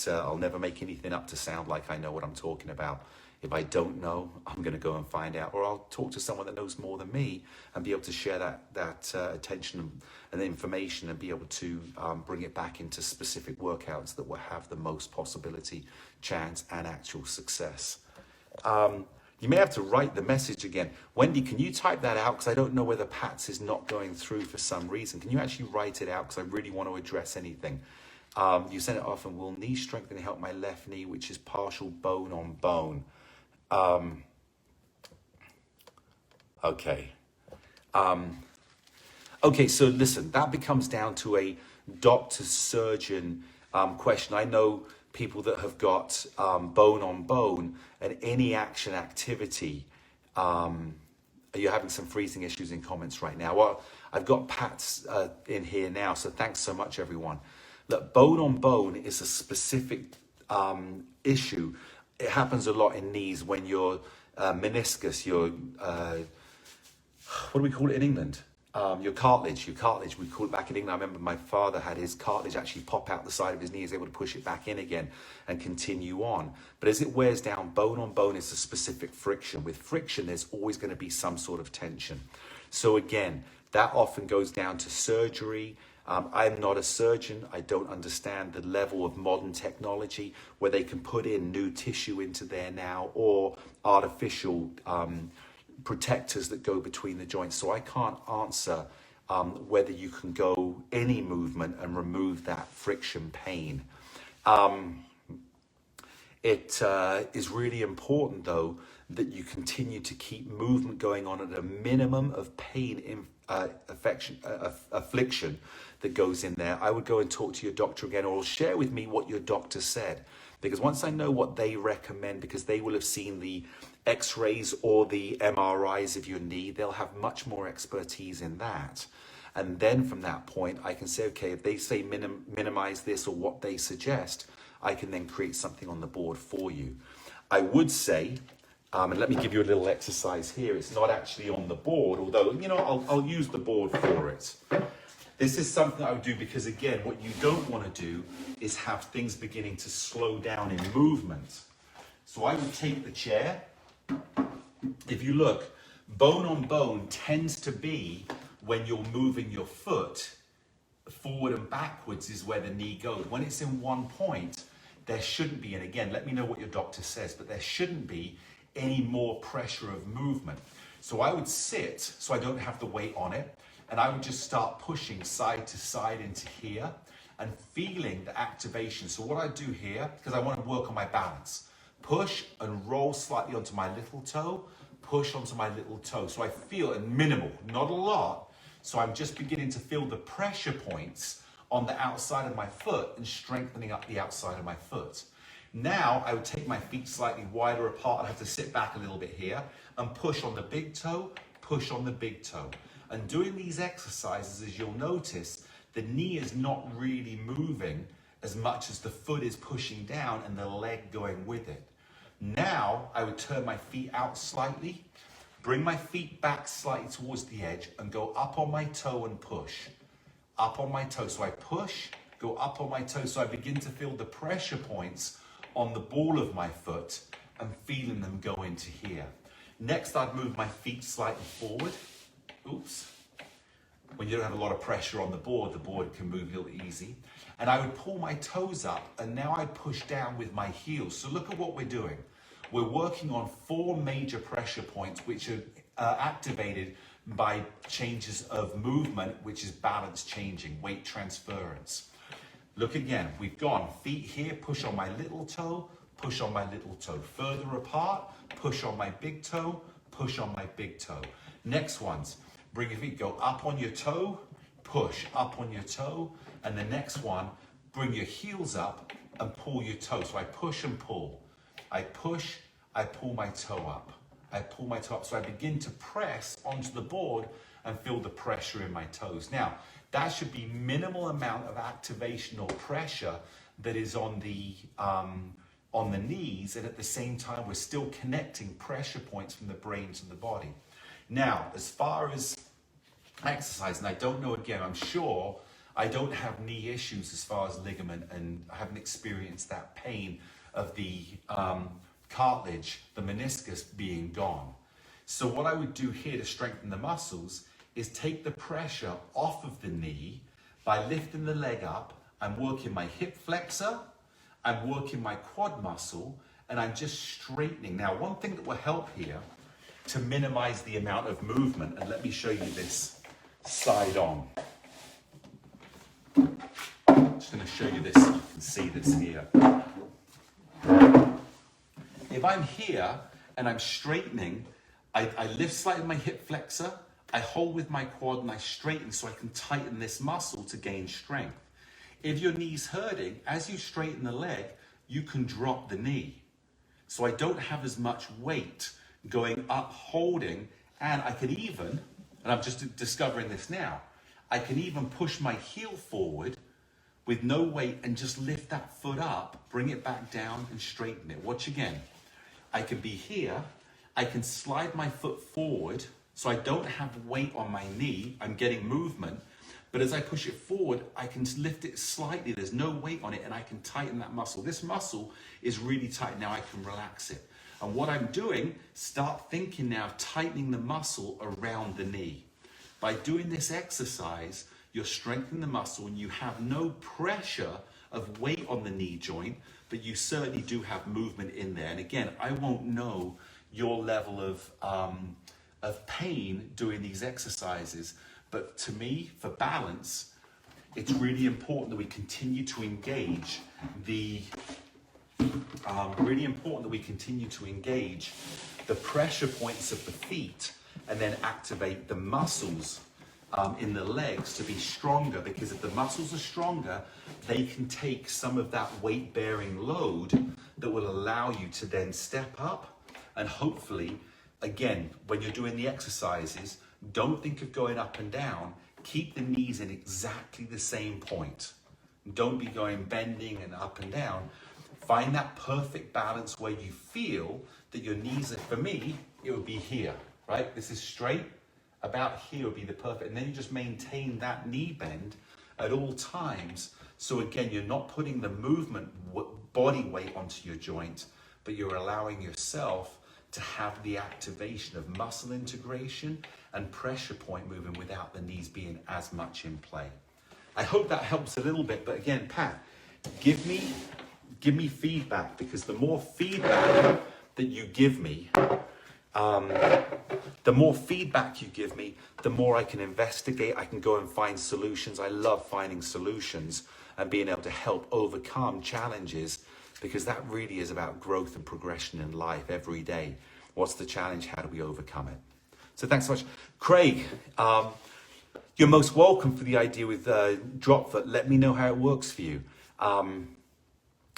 I'll never make anything up to sound like I know what I'm talking about. If I don't know, I'm going to go and find out, or I'll talk to someone that knows more than me and be able to share that attention and the information and be able to bring it back into specific workouts that will have the most possibility, chance, and actual success. You may have to write the message again. Wendy, can you type that out? Because I don't know whether Pat's is not going through for some reason. Can you actually write it out? Because I really want to address anything. You send it off, and will knee strengthening help my left knee, which is partial bone on bone? Okay. Okay, so listen, that becomes down to a doctor-surgeon question. I know people that have got bone on bone and any action activity. Are you having some freezing issues in comments right now? Well, I've got Pat's in here now, so thanks so much, everyone. Look, bone on bone is a specific issue. It happens a lot in knees when your meniscus, your, what do we call it in England? Your cartilage, we call it back in England. I remember my father had his cartilage actually pop out the side of his knee. He was able to push it back in again and continue on. But as it wears down, bone on bone is a specific friction. With friction, there's always going to be some sort of tension. So again, that often goes down to surgery. I'm not a surgeon. I don't understand the level of modern technology where they can put in new tissue into there now, or artificial protectors that go between the joints. So I can't answer whether you can go any movement and remove that friction pain. It is really important, though, that you continue to keep movement going on at a minimum of pain affliction that goes in there. I would go and talk to your doctor again, or share with me what your doctor said. Because once I know what they recommend, because they will have seen the x-rays or the MRIs of your knee, they'll have much more expertise in that. And then from that point, I can say, okay, if they say minimize this or what they suggest, I can then create something on the board for you. I would say, and let me give you a little exercise here. It's not actually on the board, although, you know, I'll use the board for it. This is something I would do because, again, what you don't want to do is have things beginning to slow down in movement. So I would take the chair. If you look, bone on bone tends to be when you're moving your foot forward and backwards is where the knee goes. When it's in one point, there shouldn't be, and again, let me know what your doctor says, but there shouldn't be any more pressure of movement. So I would sit so I don't have the weight on it, and I would just start pushing side to side into here and feeling the activation. So what I do here, because I want to work on my balance, push and roll slightly onto my little toe, push onto my little toe. So I feel a minimal, not a lot. So I'm just beginning to feel the pressure points on the outside of my foot and strengthening up the outside of my foot. Now I would take my feet slightly wider apart. I have to sit back a little bit here and push on the big toe, push on the big toe. And doing these exercises, as you'll notice, the knee is not really moving as much as the foot is pushing down and the leg going with it. Now I would turn my feet out slightly, bring my feet back slightly towards the edge and go up on my toe and push. Up on my toe. So I push, go up on my toe. So I begin to feel the pressure points on the ball of my foot and feeling them go into here. Next, I'd move my feet slightly forward. Oops. When you don't have a lot of pressure on the board can move a little easy. And I would pull my toes up, and now I push down with my heels. So look at what we're doing. We're working on 4 major pressure points, which are activated by changes of movement, which is balance changing, weight transference. Look again, we've gone feet here, push on my little toe, push on my little toe. Further apart, push on my big toe, push on my big toe. Next ones, bring your feet, go up on your toe, push up on your toe. And the next one, bring your heels up and pull your toe. So I push and pull. I push, I pull my toe up. I pull my toe up. So I begin to press onto the board and feel the pressure in my toes. Now, that should be minimal amount of activation or pressure that is on the knees, and at the same time we're still connecting pressure points from the brain to the body. Now, as far as exercise, and I don't know, again, I'm sure I don't have knee issues as far as ligament, and I haven't experienced that pain of the cartilage, the meniscus being gone. So what I would do here to strengthen the muscles is take the pressure off of the knee by lifting the leg up. I'm working my hip flexor, I'm working my quad muscle, and I'm just straightening. Now, one thing that will help here to minimize the amount of movement, and let me show you this side on. I'm just going to show you this so you can see this here. If I'm here and I'm straightening, I lift slightly my hip flexor, I hold with my quad and I straighten so I can tighten this muscle to gain strength. If your knee's hurting, as you straighten the leg, you can drop the knee. So I don't have as much weight going up, holding, and I can even, and I'm just discovering this now, I can even push my heel forward with no weight and just lift that foot up, bring it back down and straighten it. Watch again. I can be here, I can slide my foot forward so I don't have weight on my knee, I'm getting movement, but as I push it forward, I can lift it slightly, there's no weight on it, and I can tighten that muscle. This muscle is really tight, now I can relax it. And what I'm doing, start thinking now of tightening the muscle around the knee. By doing this exercise, you're strengthening the muscle and you have no pressure of weight on the knee joint, but you certainly do have movement in there. And again, I won't know your level of pain doing these exercises, but to me, for balance, it's really important that we continue to engage the pressure points of the feet, and then activate the muscles in the legs to be stronger, because if the muscles are stronger, they can take some of that weight-bearing load that will allow you to then step up. And hopefully, again, when you're doing the exercises, don't think of going up and down. Keep the knees in exactly the same point. Don't be going bending and up and down. Find that perfect balance where you feel that your knees are, for me, it would be here, right? This is straight. About here would be the perfect, and then you just maintain that knee bend at all times. So again, you're not putting the movement body weight onto your joint, but you're allowing yourself to have the activation of muscle integration and pressure point moving without the knees being as much in play. I hope that helps a little bit, but again, Pat, give me feedback, because the more feedback that you give me, the more I can investigate, I can go and find solutions. I love finding solutions and being able to help overcome challenges, because that really is about growth and progression in life every day. What's the challenge? How do we overcome it? So thanks so much. Craig, you're most welcome for the idea with drop foot. Let me know how it works for you.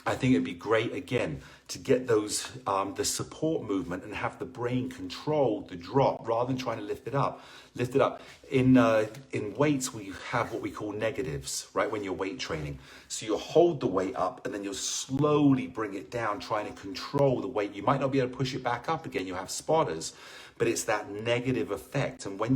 I think it'd be great, again, to get those the support movement and have the brain control the drop rather than trying to lift it up. Lift it up. In weights, we have what we call negatives, right, when you're weight training. So you'll hold the weight up and then you'll slowly bring it down, trying to control the weight. You might not be able to push it back up again. You have spotters, but it's that negative effect. And what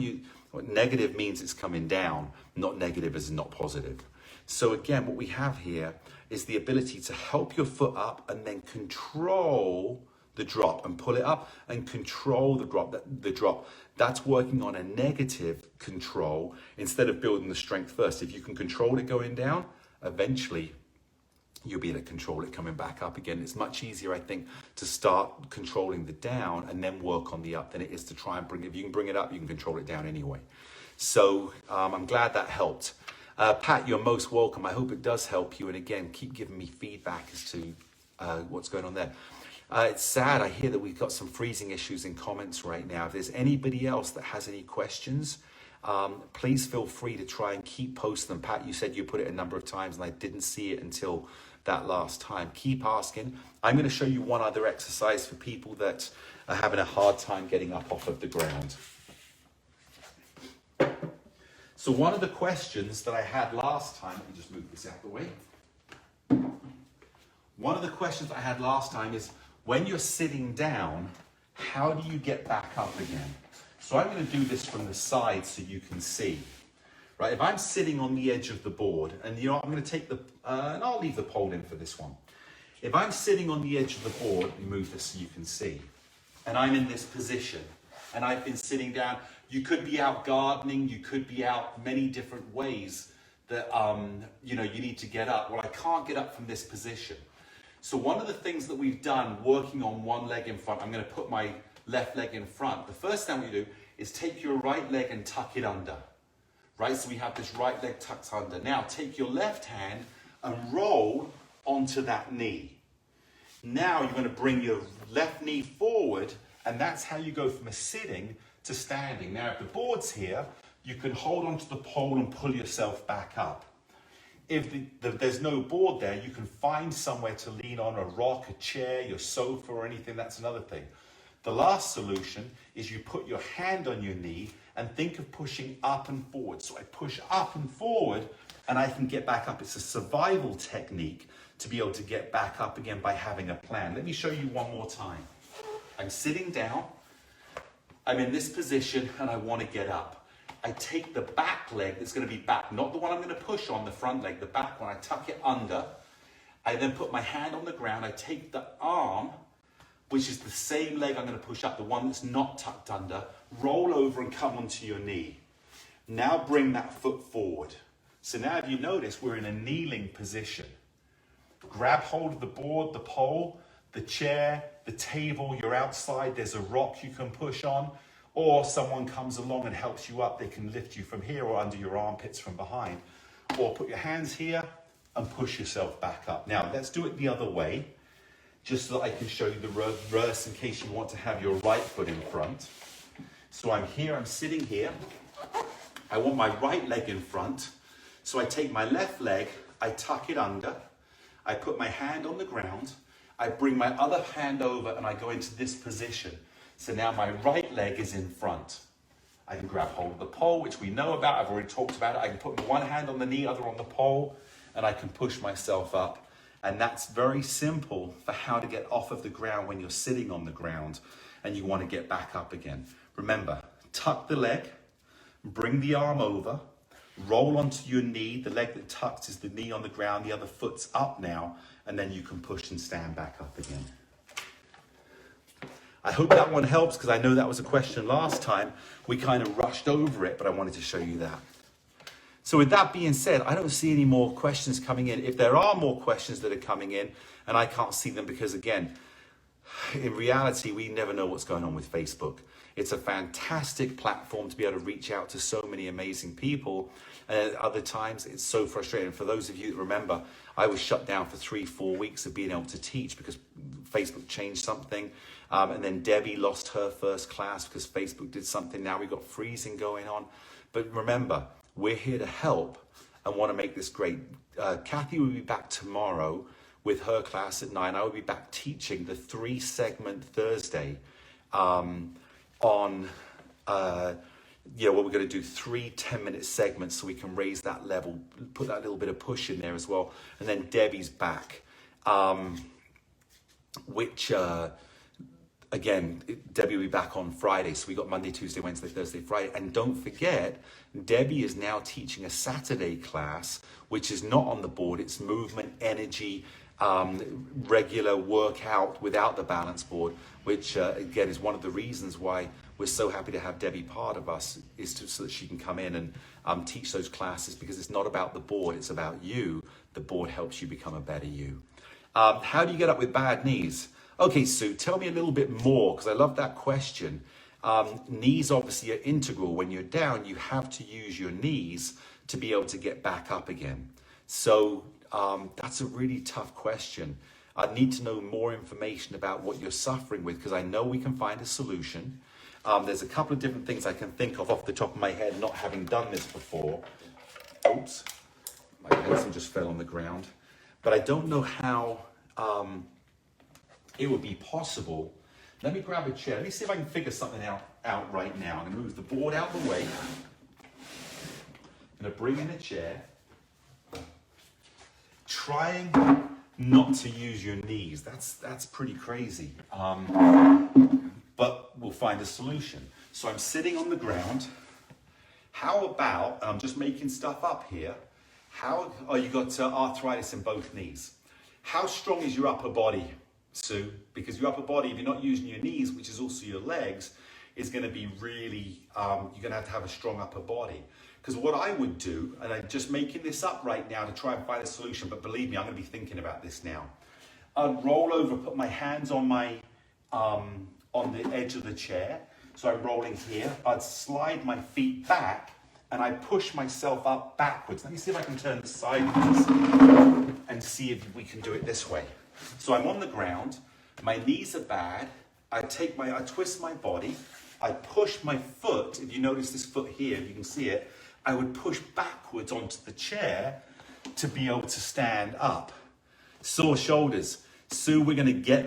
negative means it's coming down, not negative as not positive. So again, what we have here is the ability to help your foot up and then control the drop and pull it up and control the drop. That's working on a negative control instead of building the strength first. If you can control it going down, eventually you'll be able to control it coming back up again. It's much easier, I think, to start controlling the down and then work on the up than it is to try and bring it. If you can bring it up, you can control it down anyway. So I'm glad that helped. Pat, you're most welcome. I hope it does help you. And again, keep giving me feedback as to what's going on there. It's sad. I hear that we've got some freezing issues in comments right now. If there's anybody else that has any questions, please feel free to try and keep posting them. Pat, you said you put it a number of times and I didn't see it until that last time. Keep asking. I'm going to show you one other exercise for people that are having a hard time getting up off of the ground. So one of the questions that I had last time, let me just move this out of the way. One of the questions I had last time is, when you're sitting down, how do you get back up again? So I'm going to do this from the side so you can see. Right, if I'm sitting on the edge of the board, and you know, I'm going to take the, and I'll leave the pole in for this one. If I'm sitting on the edge of the board, let me move this so you can see, and I'm in this position, and I've been sitting down, you could be out gardening, you could be out many different ways that, you know, you need to get up. Well, I can't get up from this position. So one of the things that we've done, working on one leg in front, I'm going to put my left leg in front. The first thing we do is take your right leg and tuck it under. Right, so we have this right leg tucked under. Now take your left hand and roll onto that knee. Now you're going to bring your left knee forward, and that's how you go from a sitting to standing. Now if the board's here, you can hold onto the pole and pull yourself back up. If there's no board there, you can find somewhere to lean on, a rock, a chair, your sofa or anything. That's another thing. The last solution is you put your hand on your knee and think of pushing up and forward. So I push up and forward and I can get back up. It's a survival technique to be able to get back up again by having a plan. Let me show you one more time. I'm sitting down, I'm in this position and I want to get up. I take the back leg that's going to be back, not the one I'm going to push on, the front leg, the back one, I tuck it under. I then put my hand on the ground, I take the arm, which is the same leg I'm going to push up, the one that's not tucked under, roll over and come onto your knee. Now bring that foot forward. So now if you notice, we're in a kneeling position. Grab hold of the board, the pole, the chair, the table, you're outside, there's a rock you can push on, or someone comes along and helps you up, they can lift you from here or under your armpits from behind. Or put your hands here and push yourself back up. Now let's do it the other way, just so that I can show you the reverse in case you want to have your right foot in front. So I'm here, I'm sitting here. I want my right leg in front. So I take my left leg, I tuck it under. I put my hand on the ground. I bring my other hand over and I go into this position. So now my right leg is in front. I can grab hold of the pole, which we know about. I've already talked about it. I can put one hand on the knee, other on the pole, and I can push myself up. And that's very simple for how to get off of the ground when you're sitting on the ground and you want to get back up again. Remember, tuck the leg, bring the arm over, roll onto your knee. The leg that tucks is the knee on the ground. The other foot's up now, and then you can push and stand back up again. I hope that one helps, because I know that was a question last time. We kind of rushed over it, but I wanted to show you that. So with that being said, I don't see any more questions coming in. If there are more questions that are coming in, and I can't see them because, again, in reality, we never know what's going on with Facebook. It's a fantastic platform to be able to reach out to so many amazing people. And at other times, it's so frustrating. For those of you that remember, I was shut down for 3-4 weeks of being able to teach because Facebook changed something. And then Debbie lost her first class because Facebook did something. Now we've got freezing going on. But remember, we're here to help and want to make this great. Kathy will be back tomorrow with her class at 9. I will be back teaching the 3-segment Thursday on, what we're going to do 3 10-minute segments so we can raise that level, put that little bit of push in there as well. And then Debbie's back, again, Debbie will be back on Friday. So we got Monday, Tuesday, Wednesday, Thursday, Friday. And don't forget, Debbie is now teaching a Saturday class, which is not on the board. It's movement, energy, regular workout without the balance board, which again is one of the reasons why we're so happy to have Debbie part of us, so that she can come in and teach those classes, because it's not about the board, it's about you. The board helps you become a better you. How do you get up with bad knees? Okay, Sue, tell me a little bit more, because I love that question. Knees obviously are integral. When you're down, you have to use your knees to be able to get back up again. So that's a really tough question. I need to know more information about what you're suffering with, because I know we can find a solution. There's a couple of different things I can think of off the top of my head, not having done this before. Oops, my pencil just fell on the ground. But I don't know how it would be possible. Let me grab a chair. Let me see if I can figure something out right now. I'm going to move the board out of the way. I'm going to bring in a chair. Trying not to use your knees. That's pretty crazy. But we'll find a solution. So I'm sitting on the ground. How about, I'm just making stuff up here. You got arthritis in both knees. How strong is your upper body, Sue? Because your upper body, if you're not using your knees, which is also your legs, is going to be really, you're going to have a strong upper body. Because what I would do, and I'm just making this up right now to try and find a solution, but believe me, I'm going to be thinking about this now. I'd roll over, put my hands on my, on the edge of the chair. So I'm rolling here. I'd slide my feet back and I push myself up backwards. Let me see if I can turn this sideways and see if we can do it this way. So I'm on the ground. My knees are bad. I twist my body. I push my foot. If you notice this foot here, you can see it. I would push backwards onto the chair to be able to stand up. Sore shoulders. Sue, we're going to get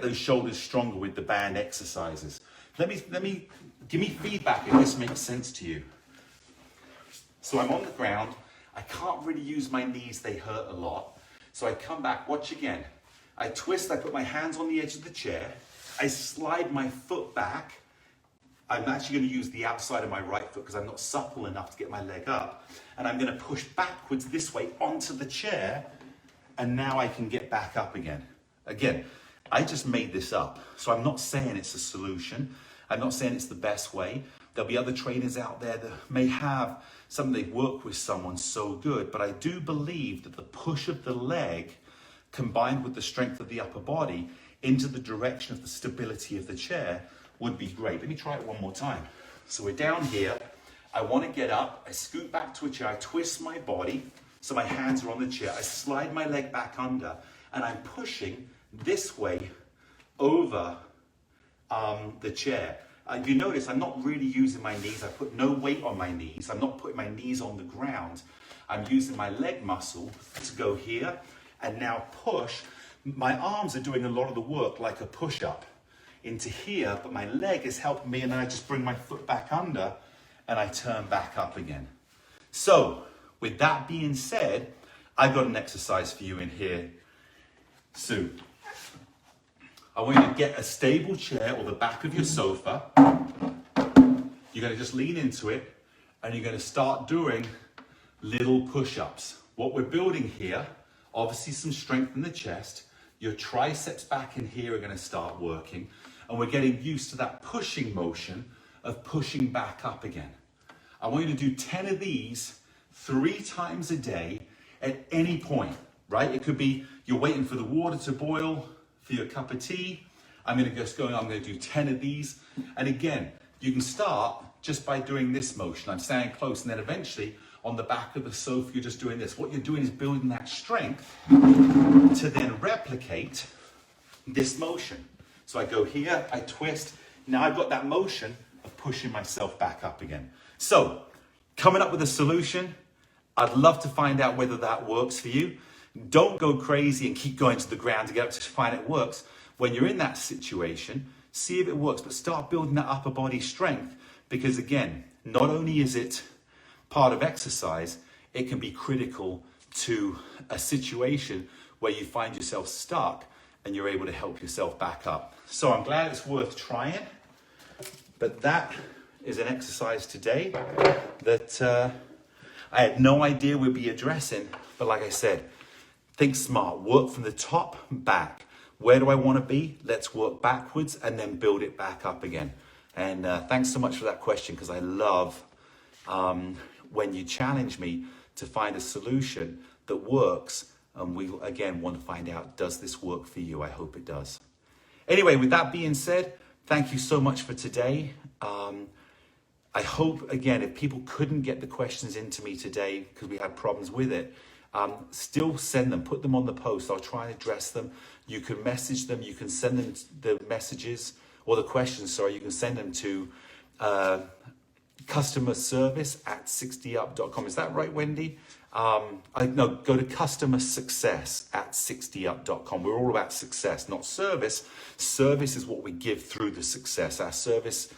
those shoulders stronger with the band exercises. Give me feedback if this makes sense to you. So I'm on the ground. I can't really use my knees. They hurt a lot. So I come back, watch again. I twist, I put my hands on the edge of the chair. I slide my foot back. I'm actually going to use the outside of my right foot because I'm not supple enough to get my leg up. And I'm going to push backwards this way onto the chair. And now I can get back up again. Again, I just made this up. So I'm not saying it's a solution. I'm not saying it's the best way. There'll be other trainers out there that may have something they've worked with someone so good. But I do believe that the push of the leg combined with the strength of the upper body into the direction of the stability of the chair would be great. Let me try it one more time. So we're down here. I want to get up. I scoot back to a chair. I twist my body so my hands are on the chair. I slide my leg back under and I'm pushing this way over the chair. If you notice, I'm not really using my knees. I put no weight on my knees. I'm not putting my knees on the ground. I'm using my leg muscle to go here and now push. My arms are doing a lot of the work like a push-up into here, but my leg is helping me, and then I just bring my foot back under and I turn back up again. So with that being said, I've got an exercise for you in here, Sue. I want you to get a stable chair or the back of your sofa. You're going to just lean into it and you're going to start doing little push-ups. What we're building here, obviously some strength in the chest. Your triceps back in here are going to start working, and we're getting used to that pushing motion of pushing back up again. I want you to do 10 of these 3 times a day at any point, right? It could be you're waiting for the water to boil for your cup of tea. I'm going to do 10 of these. And again, you can start just by doing this motion. I'm standing close, and then eventually on the back of the sofa, you're just doing this. What you're doing is building that strength to then replicate this motion. So I go here, I twist. Now I've got that motion of pushing myself back up again. So coming up with a solution, I'd love to find out whether that works for you. Don't go crazy and keep going to the ground to get up to find it works. When you're in that situation, see if it works, but start building that upper body strength, because again, not only is it part of exercise, it can be critical to a situation where you find yourself stuck and you're able to help yourself back up. So I'm glad it's worth trying, but that is an exercise today that I had no idea we'd be addressing. But like I said, think smart, work from the top back. Where do I want to be? Let's work backwards and then build it back up again. And thanks so much for that question, because I love when you challenge me to find a solution that works. And we, again, want to find out, does this work for you? I hope it does. Anyway, with that being said, thank you so much for today. I hope, again, if people couldn't get the questions into me today because we had problems with it, still send them, put them on the post. I'll try and address them. You can message them, you can send them the messages or the questions, sorry, you can send them to customer service at 60up.com. Is that right, Wendy? No, go to customer success at 60up.com. We're all about success, not service. Service is what we give through the success. Our service,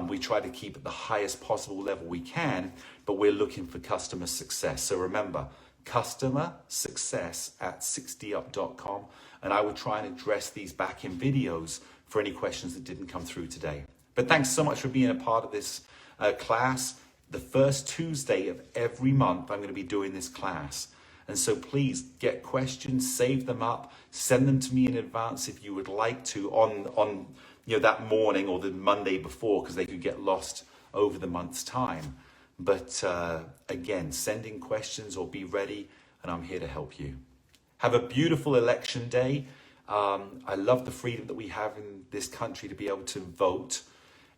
we try to keep at the highest possible level we can, but we're looking for customer success. So remember, customer success at 60up.com. And I will try and address these back in videos for any questions that didn't come through today. But thanks so much for being a part of this class. The first Tuesday of every month, I'm going to be doing this class. And so please get questions, save them up, send them to me in advance if you would like to on that morning or the Monday before, because they could get lost over the month's time. But again, send in questions or be ready, and I'm here to help you. Have a beautiful election day. I love the freedom that we have in this country to be able to vote.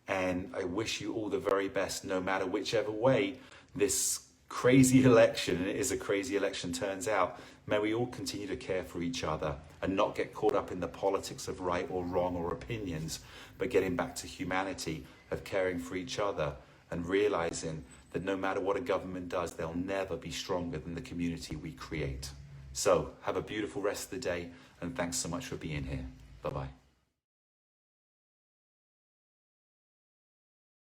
And I wish you all the very best, no matter whichever way this crazy election, and it is a crazy election, turns out. May we all continue to care for each other and not get caught up in the politics of right or wrong or opinions, but getting back to humanity of caring for each other and realizing that no matter what a government does, they'll never be stronger than the community we create. So have a beautiful rest of the day, and thanks so much for being here. Bye-bye.